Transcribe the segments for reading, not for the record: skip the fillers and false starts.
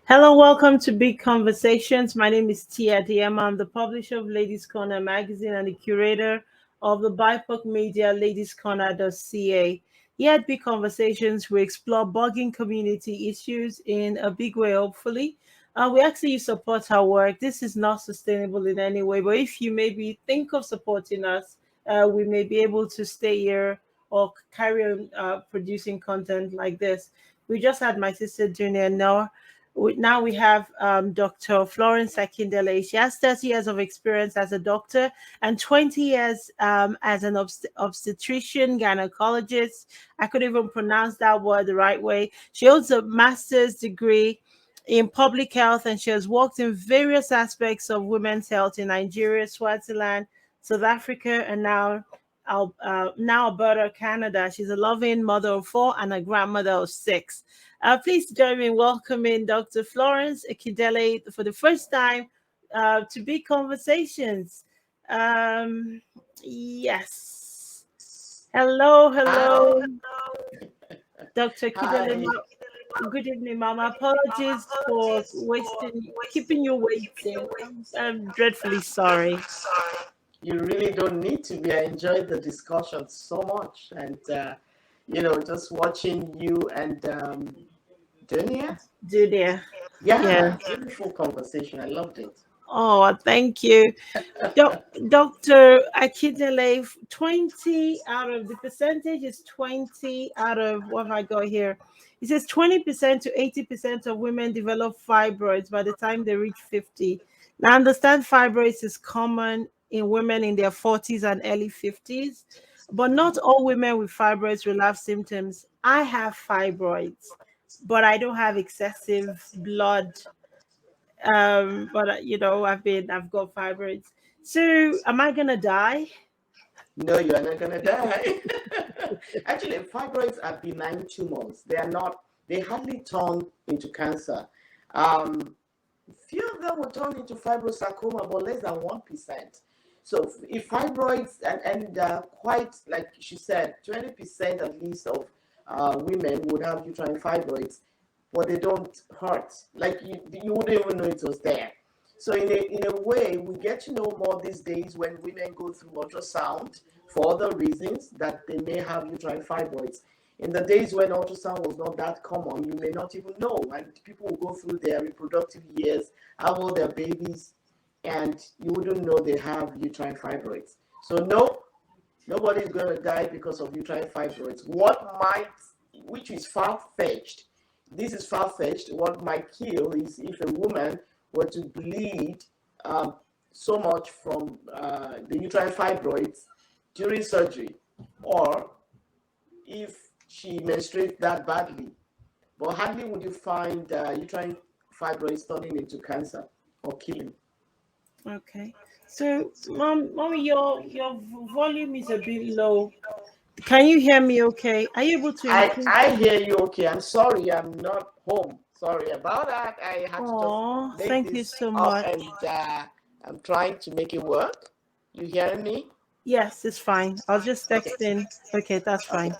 Hello, welcome to Big Conversations. My name is Tia DM. I'm the publisher of Ladies Corner magazine and the curator of the BIPOC media ladiescorner.ca. Here at Big Conversations, we explore bugging community issues in a big way, hopefully. We actually support our work. This is not sustainable in any way, but if you maybe think of supporting us, we may be able to stay here or carry on producing content like this. We just had my sister Junior Noah. Now we have Dr. Florence Akindele. She has 30 years of experience as a doctor and 20 years as an obstetrician, gynecologist. I could even pronounce that word the right way. She holds a master's degree in public health, and she has worked in various aspects of women's health in Nigeria, Swaziland, South Africa, and now Alberta, Canada. She's a loving mother of four and a grandmother of six. Please join me in welcoming Dr. Florence Akindele for the first time to Big Conversations. Yes. Hello, Hi. hello, Dr. Akindele. Hi. Good evening, Mama. Apologies for keeping you waiting. I'm dreadfully sorry. You really don't need to be. I enjoyed the discussion so much. And, just watching you and Dunia. Julia. Yeah, Yeah. beautiful conversation. I loved it. Oh, thank you. Dr. Akindele, 20 out of the percentage is 20 out of what have I got here? It says 20% to 80% of women develop fibroids by the time they reach 50. Now, I understand fibroids is common in women in their 40s and early 50s, but not all women with fibroids will have symptoms. I have fibroids, but I don't have excessive blood but I've got fibroids. So am I gonna die? No, you are not going to die. Actually, fibroids are benign tumors. They are not, they hardly turn into cancer. Um, Few of them will turn into fibrosarcoma, but less than 1%. So if fibroids and quite like she said, 20% at least of women would have uterine fibroids, but they don't hurt. Like you wouldn't even know it was there. So in a way, we get to know more these days when women go through ultrasound for other reasons that they may have uterine fibroids. In the days when ultrasound was not that common, you may not even know. And people will go through their reproductive years, have all their babies, and you wouldn't know they have uterine fibroids. So no, nobody's going to die because of uterine fibroids. Which is far-fetched, this is far-fetched, what might kill is if a woman were to bleed um, so much from the uterine fibroids during surgery, or if she menstruates that badly. But hardly would you find uterine fibroids turning into cancer or killing. Okay. So, mommy, your volume is a bit low. Can you hear me? Okay. Are you able to increase? I hear you okay. I'm sorry, I'm not home. Sorry about that. I had to just Oh, make thank you this so up, much. and I'm trying to make it work. You hearing me? Yes, it's fine. I was just Okay. texting. Okay, that's Okay. fine.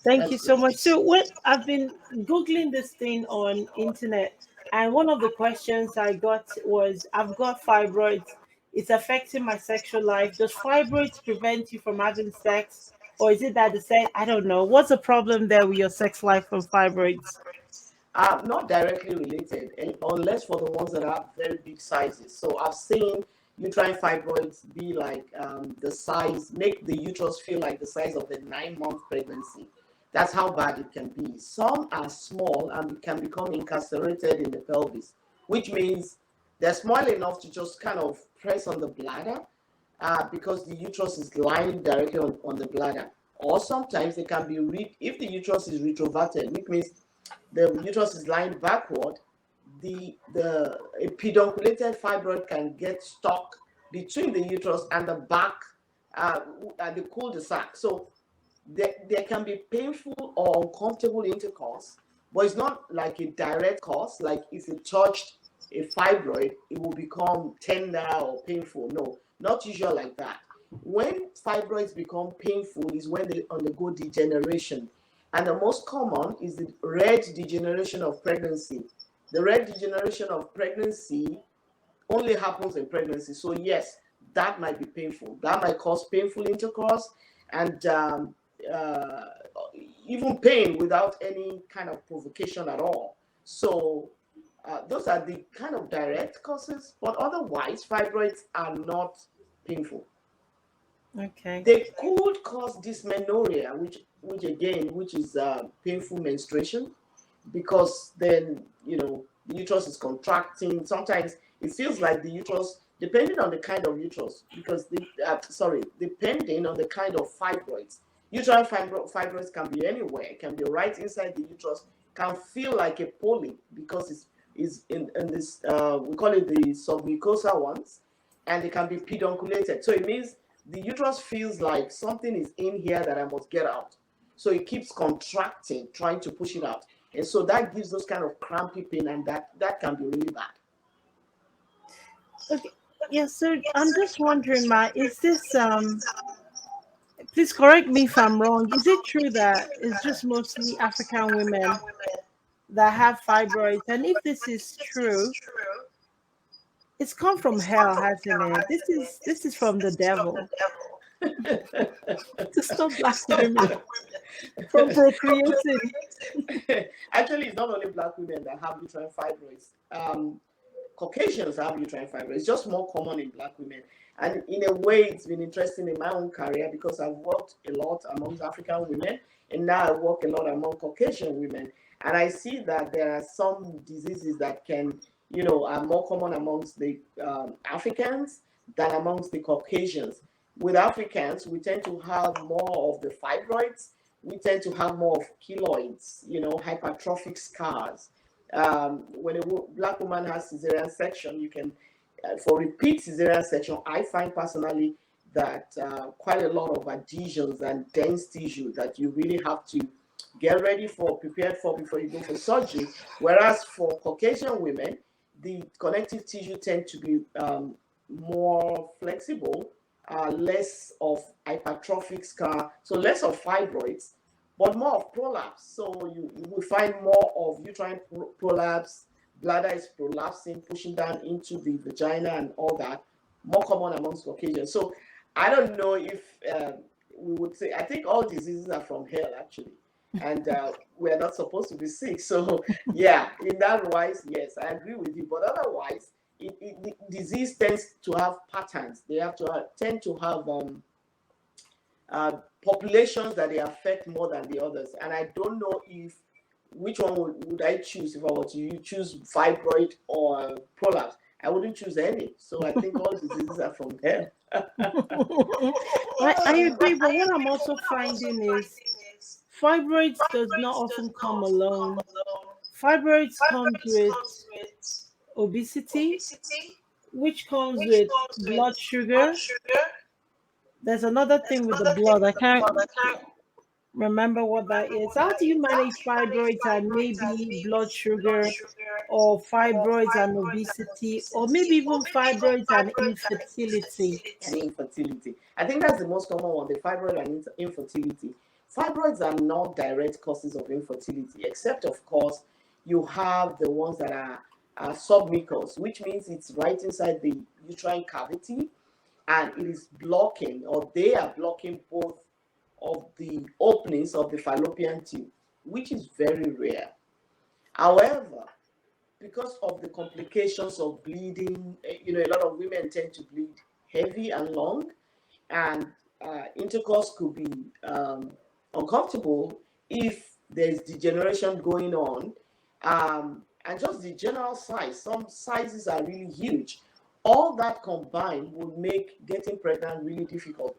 Thank you That's so good. much. So what I've been Googling this thing on internet, and one of the questions I got was I've got fibroids. It's affecting my sexual life. Does fibroids prevent you from having sex? Or is it that the sex I don't know. What's the problem there with your sex life from fibroids? Not directly related, unless for the ones that have very big sizes. So I've seen uterine fibroids be like the size, make the uterus feel like the size of a 9 month pregnancy. That's how bad it can be. Some are small and can become incarcerated in the pelvis, which means they're small enough to just kind of press on the bladder because the uterus is lying directly on the bladder. Or sometimes they can be, if the uterus is retroverted, which means the uterus is lying backward, the a pedunculated fibroid can get stuck between the uterus and the back, at the cul-de-sac. So there can be painful or uncomfortable intercourse, but it's not like a direct cause. Like if you touched a fibroid, it will become tender or painful. No, not usual like that. When fibroids become painful is when they undergo degeneration. And the most common is the red degeneration of pregnancy. The rare degeneration of pregnancy only happens in pregnancy. So yes, that might be painful. That might cause painful intercourse and uh, even pain without any kind of provocation at all. So those are the kind of direct causes, but otherwise, fibroids are not painful. Okay. They could cause dysmenorrhea, which is painful menstruation, because then the uterus is contracting. Sometimes it feels like the uterus, depending on the kind of uterus, because depending on the kind of fibroids. Uterine fibroids can be anywhere. It can be right inside the uterus. Can feel like a polyp because it's in this we call it the submucosal ones, and it can be pedunculated. So it means the uterus feels like something is in here that I must get out. So it keeps contracting, trying to push it out. And so that gives those kind of crampy pain, and that can be really bad. Okay. Yeah, so I'm just wondering, Ma, is this please correct me if I'm wrong. Is it true that it's just mostly African women that have fibroids? And if this is true, it's come from hell, hasn't it? This is from the devil to stop black women from procreating. Actually, it's not only black women that have uterine fibroids. Caucasians have uterine fibroids. It's just more common in black women. And in a way, it's been interesting in my own career because I've worked a lot amongst African women, and now I work a lot among Caucasian women. And I see that there are some diseases that are more common amongst the Africans than amongst the Caucasians. With Africans, we tend to have more of the fibroids. We tend to have more of keloids, hypertrophic scars. When a black woman has cesarean section, you can, for repeat cesarean section, I find personally that quite a lot of adhesions and dense tissue that you really have to get ready for, prepared for before you go for surgery. Whereas for Caucasian women, the connective tissue tend to be more flexible, less of hypertrophic scar, so less of fibroids, but more of prolapse. So you will find more of uterine prolapse, bladder is prolapsing, pushing down into the vagina and all that, more common amongst Caucasians. So I don't know if we would say, I think all diseases are from hell actually. And we're not supposed to be sick. So yeah, in that wise, yes, I agree with you. But otherwise, the disease tends to have patterns. They have to tend to have populations that they affect more than the others. And I don't know which one would I choose if I were to choose fibroid or prolapse. I wouldn't choose any. So I think all diseases are from there. I agree, but what I'm also finding is fibroids does not often come alone. Fibroids comes with obesity, which comes with blood sugar. There's another thing with the blood. I can't remember what that is. How do you manage fibroids and maybe blood sugar, or fibroids and obesity, or maybe even fibroids and infertility? And infertility. I think that's the most common one, the fibroid and infertility. Fibroids are not direct causes of infertility, except, of course, you have the ones that are submucous, which means it's right inside the uterine cavity, and it is blocking, or they are blocking both of the openings of the fallopian tube, which is very rare. However, because of the complications of bleeding, a lot of women tend to bleed heavy and long, and intercourse could be uncomfortable if there's degeneration going on, and just the general size. Some sizes are really huge. All that combined would make getting pregnant really difficult,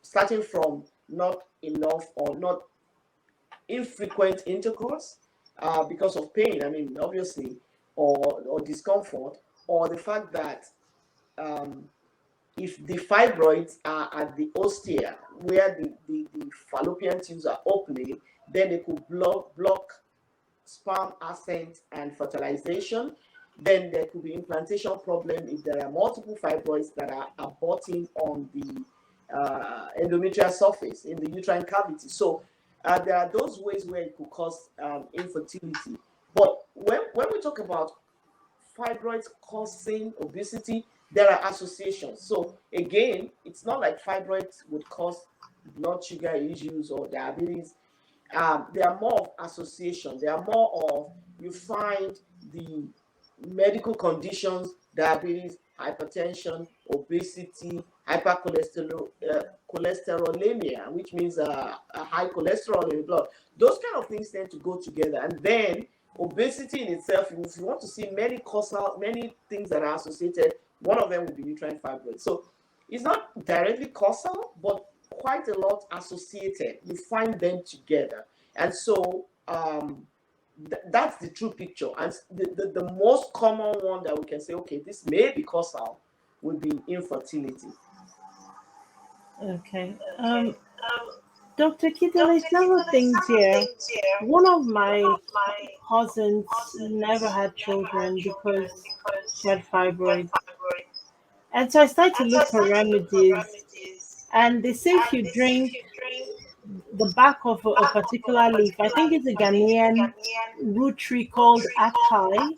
starting from not enough or not infrequent intercourse because of pain, I mean, obviously, or discomfort, or the fact that if the fibroids are at the ostia, where the fallopian tubes are opening, then they could block sperm ascent and fertilization. Then there could be implantation problem if there are multiple fibroids that are aborting on the endometrial surface in the uterine cavity. So there are those ways where it could cause infertility. But when we talk about fibroids causing obesity, there are associations. So again, it's not like fibroids would cause blood sugar issues or diabetes. They are more of association. They are more of, you find the medical conditions, diabetes, hypertension, obesity, hypercholesterolemia, which means a high cholesterol in the blood. Those kind of things tend to go together. And then obesity in itself, if you want to see many things that are associated, one of them would be uterine fibroids. So it's not directly causal, but quite a lot associated. You find them together. And so that's the true picture. And the most common one that we can say, okay, this may be causal, would be infertility. Okay. Dr. Akindele, several things here. One of my cousins never had children because she had fibroids. And so I started to look for remedies. And they say if you drink the back of a particular leaf, I think it's a Ghanaian root tree called atai.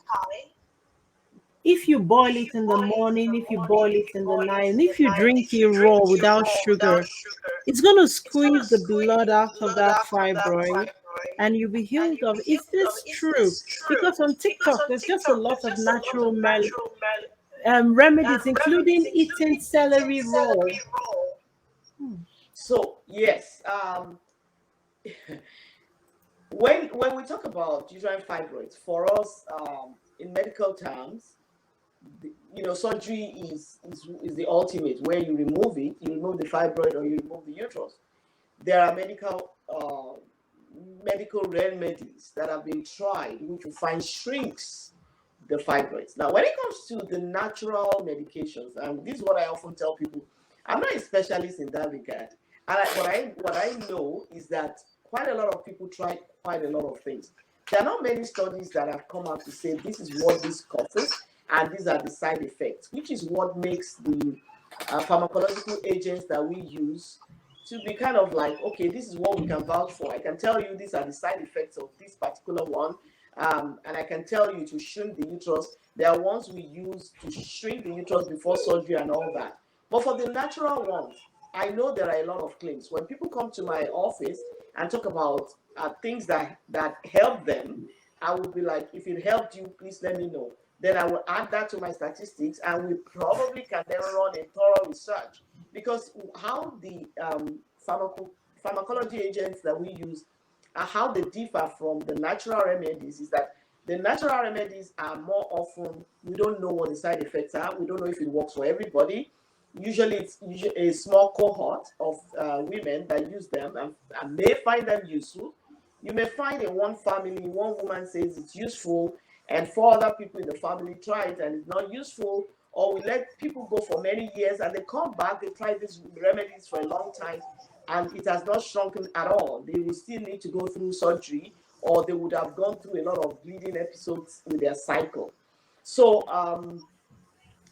If you boil it in the morning, if you boil it in the night, and if you drink it raw without sugar, it's going to squeeze the blood out of that fibroid and you'll be healed of. Is this true? Because on TikTok, there's just a lot of natural remedies, including eating celery raw. So yes, when we talk about uterine fibroids, for us, in medical terms, surgery is the ultimate, where you remove it, you remove the fibroid or you remove the uterus. There are medical remedies that have been tried, which you find shrinks the fibroids. Now, when it comes to the natural medications, and this is what I often tell people, I'm not a specialist in that regard. And what I know is that quite a lot of people try quite a lot of things. There are not many studies that have come out to say this is what this causes and these are the side effects, which is what makes the pharmacological agents that we use to be kind of like, okay, this is what we can vouch for. I can tell you these are the side effects of this particular one, and I can tell you to shrink the uterus. There are ones we use to shrink the uterus before surgery and all that. But for the natural ones, I know there are a lot of claims. When people come to my office and talk about things that help them, I would be like, if it helped you, please let me know. Then I will add that to my statistics, and we probably can then run a thorough research. Because how the pharmacology agents that we use, how they differ from the natural remedies, is that the natural remedies are more often, we don't know what the side effects are. We don't know if it works for everybody. Usually it's a small cohort of women that use them and may find them useful. You may find in one family, one woman says it's useful, and four other people in the family try it and it's not useful. Or we let people go for many years and they come back, they try these remedies for a long time, and it has not shrunken at all. They will still need to go through surgery, or they would have gone through a lot of bleeding episodes with their cycle. So,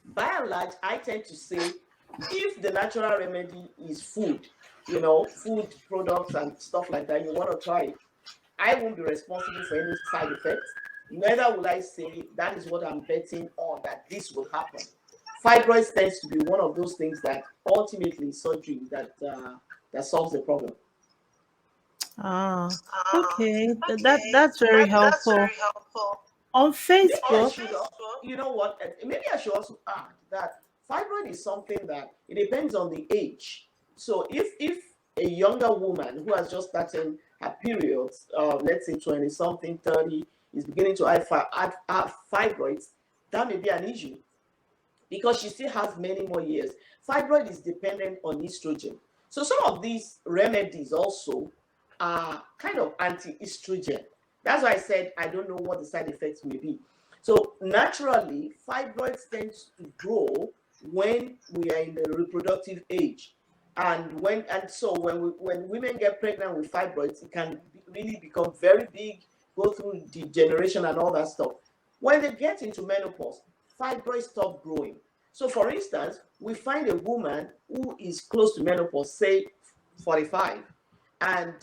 by and large, I tend to say, if the natural remedy is food, food products and stuff like that, you want to try it, I won't be responsible for any side effects. Neither will I say that is what I'm betting on, that this will happen. Fibroids tends to be one of those things that ultimately surgery that solves the problem. Okay. That's very helpful. On Facebook, You know what? Maybe I should also add that fibroid is something that it depends on the age. So if a younger woman who has just started her periods, let's say 20 something, 30, is beginning to have fibroids, that may be an issue because she still has many more years. Fibroid is dependent on estrogen. So some of these remedies also are kind of anti-estrogen. That's why I said I don't know what the side effects may be. So naturally, fibroids tend to grow when we are in the reproductive age. So when women get pregnant with fibroids, it can really become very big, go through degeneration and all that stuff. When they get into menopause, fibroids stop growing. So for instance, we find a woman who is close to menopause, say 45, and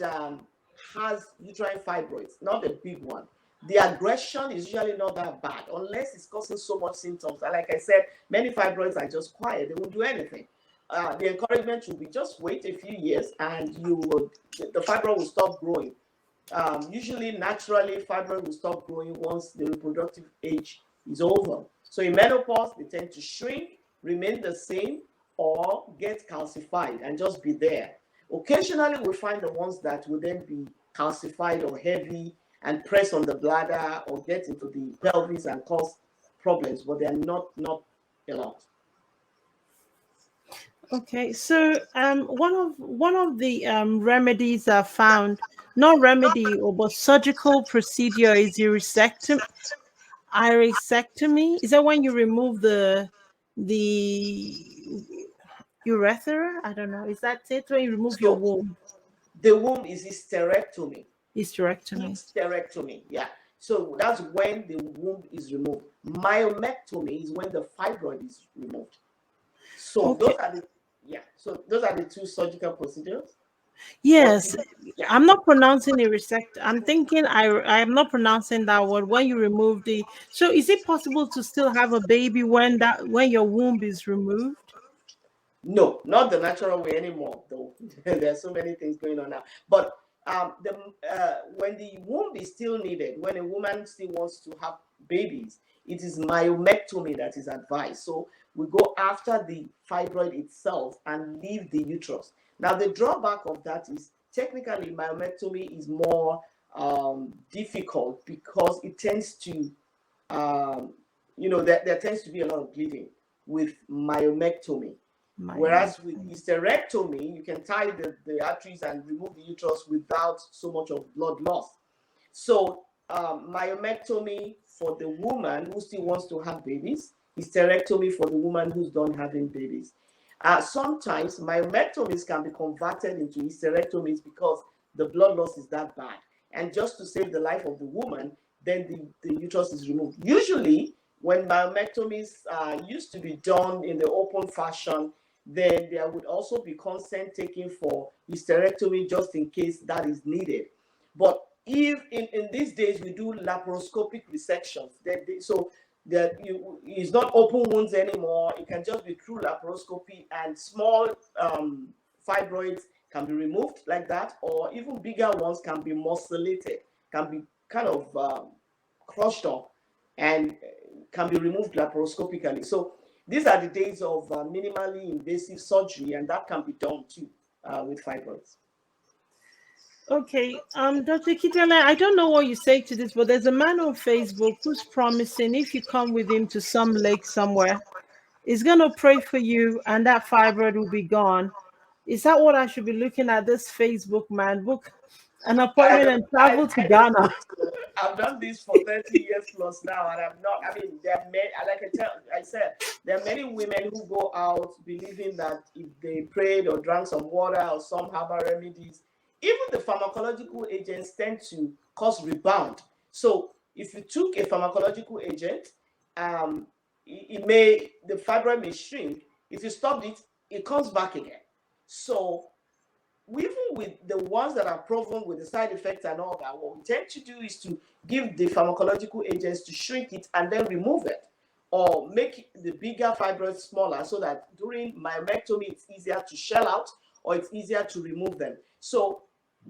has uterine fibroids, not a big one. the aggression is usually not that bad unless it's causing so much symptoms. And like I said, many fibroids are just quiet; they won't do anything. The encouragement will be just wait a few years, and the fibroid will stop growing. Usually, naturally, fibroid will stop growing once the reproductive age is over. So in menopause, they tend to shrink, remain the same, or get calcified and just be there. Occasionally, we find the ones that will then be calcified or heavy and press on the bladder or get into the pelvis and cause problems, but they are not a lot. Okay, so one of the remedies I found, not remedy or but surgical procedure, is irisectomy. Is that when you remove the urethra? I don't know. Is that it? When you remove your So womb? the womb is hysterectomy. Hysterectomy. Hysterectomy, yeah. So that's when the womb is removed. Myomectomy is when the fibroid is removed. So Okay. those are the two surgical procedures. Yes, Yeah, I'm not pronouncing a resect. I'm thinking I'm not pronouncing that word when you remove the. So is it possible to still have a baby when your womb is removed? no, not the natural way anymore, though. There's so many things going on now. But when the womb is still needed, when a woman still wants to have babies, it is myomectomy that is advised. So we go after the fibroid itself and leave the uterus. Now, the drawback of that is technically myomectomy is more difficult because it tends to, there tends to be a lot of bleeding with myomectomy. Whereas with hysterectomy, you can tie the arteries and remove the uterus without so much of blood loss. So myomectomy for the woman who still wants to have babies, hysterectomy for the woman who's done having babies. Sometimes myomectomies can be converted into hysterectomies because the blood loss is that bad. And just to save the life of the woman, then the uterus is removed. Usually, when myomectomies used to be done in the open fashion, then there would also be consent taken for hysterectomy just in case that is needed. But if in these days we do laparoscopic resections, so that it's not open wounds anymore. It can just be through laparoscopy, and small fibroids can be removed like that, or even bigger ones can be morcellated, can be kind of crushed up, and can be removed laparoscopically. So these are the days of minimally invasive surgery, and that can be done too with fibroids. Okay, Dr. Akindele, I don't know what you say to this, but there's a man on Facebook who's promising if you come with him to some lake somewhere, he's gonna pray for you and that fibroid will be gone. Is that what I should be looking at? This Facebook man, book an appointment and travel to I don't Ghana. think so. I've done this for 30 years plus now, and I'm not. I mean, there are many, like I said, there are many women who go out believing that if they prayed or drank some water or some herbal remedies, even the pharmacological agents tend to cause rebound. So if you took a pharmacological agent, the fibroid may shrink. If you stopped it, it comes back again. So even with the ones that are proven with the side effects and all that, what we tend to do is to give the pharmacological agents to shrink it and then remove it, or make the bigger fibroids smaller so that during myomectomy it's easier to shell out or it's easier to remove them. So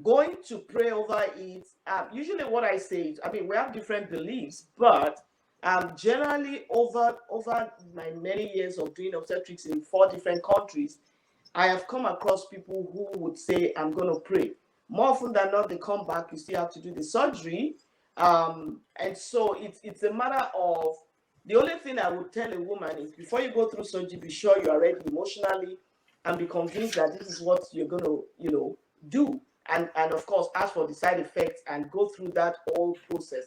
going to pray over it, usually what I say is, I mean, we have different beliefs, but generally over my many years of doing obstetrics in 4 different countries, I have come across people who would say, I'm going to pray. More often than not, they come back, you still have to do the surgery. And so it's a matter of, the only thing I would tell a woman is before you go through surgery, be sure you are ready emotionally and be convinced that this is what you're going to, do. And of course, ask for the side effects and go through that whole process.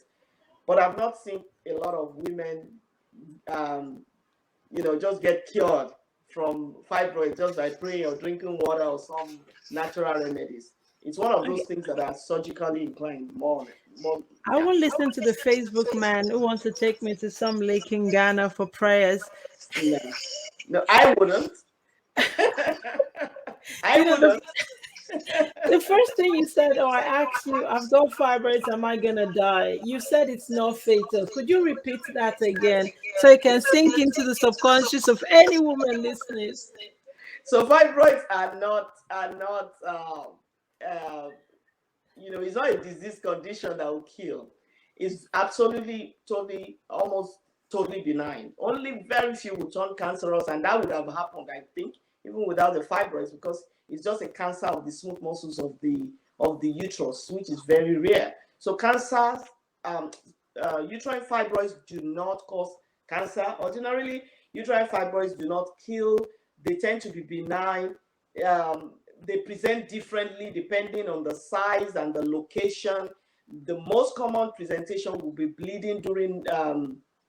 But I've not seen a lot of women, just get cured from fibroids just by praying or drinking water or some natural remedies. It's one of those things that are surgically inclined more. I Yeah. will listen to the Facebook man who wants to take me to some lake in Ghana for prayers. No, no, I wouldn't. I You know, wouldn't. The first thing you said, oh, I asked you, I've got fibroids, am I gonna die? You said it's not fatal. Could you repeat that again so it can sink into the subconscious of any woman listening? So fibroids uh, it's not a disease condition that will kill. It's absolutely, totally, almost totally benign. Only very few will turn cancerous, and that would have happened, I think, even without the fibroids, because it's just a cancer of the smooth muscles of the uterus, which is very rare. So cancers, uterine fibroids do not cause cancer. Ordinarily, uterine fibroids do not kill. They tend to be benign. They present differently depending on the size and the location. The most common presentation will be bleeding during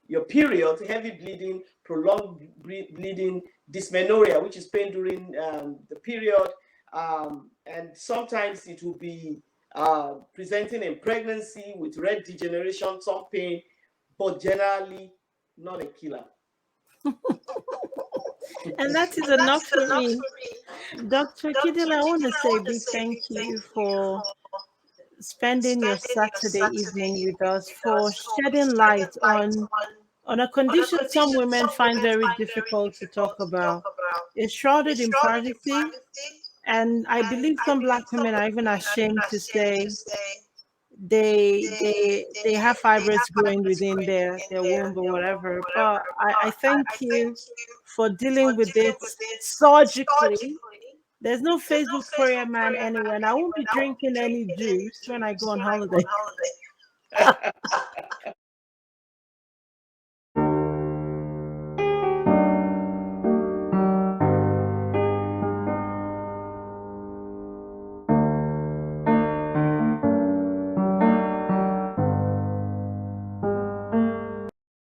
your period, heavy bleeding, prolonged bleeding, dysmenorrhea, which is pain during the period, and sometimes it will be presenting in pregnancy with red degeneration, some pain, but generally not a killer. And that is enough for me. Dr. Akindele, I want to say a big thank you for spending your Saturday evening with us, for shedding light on a condition some women find very difficult to talk about. It's shrouded in privacy, and I believe some Black women are even ashamed to say they have fibroids growing within their womb or whatever. But I thank you for dealing with it surgically. There's no Facebook prayer man anywhere, and I won't be drinking any juice when I go on holiday.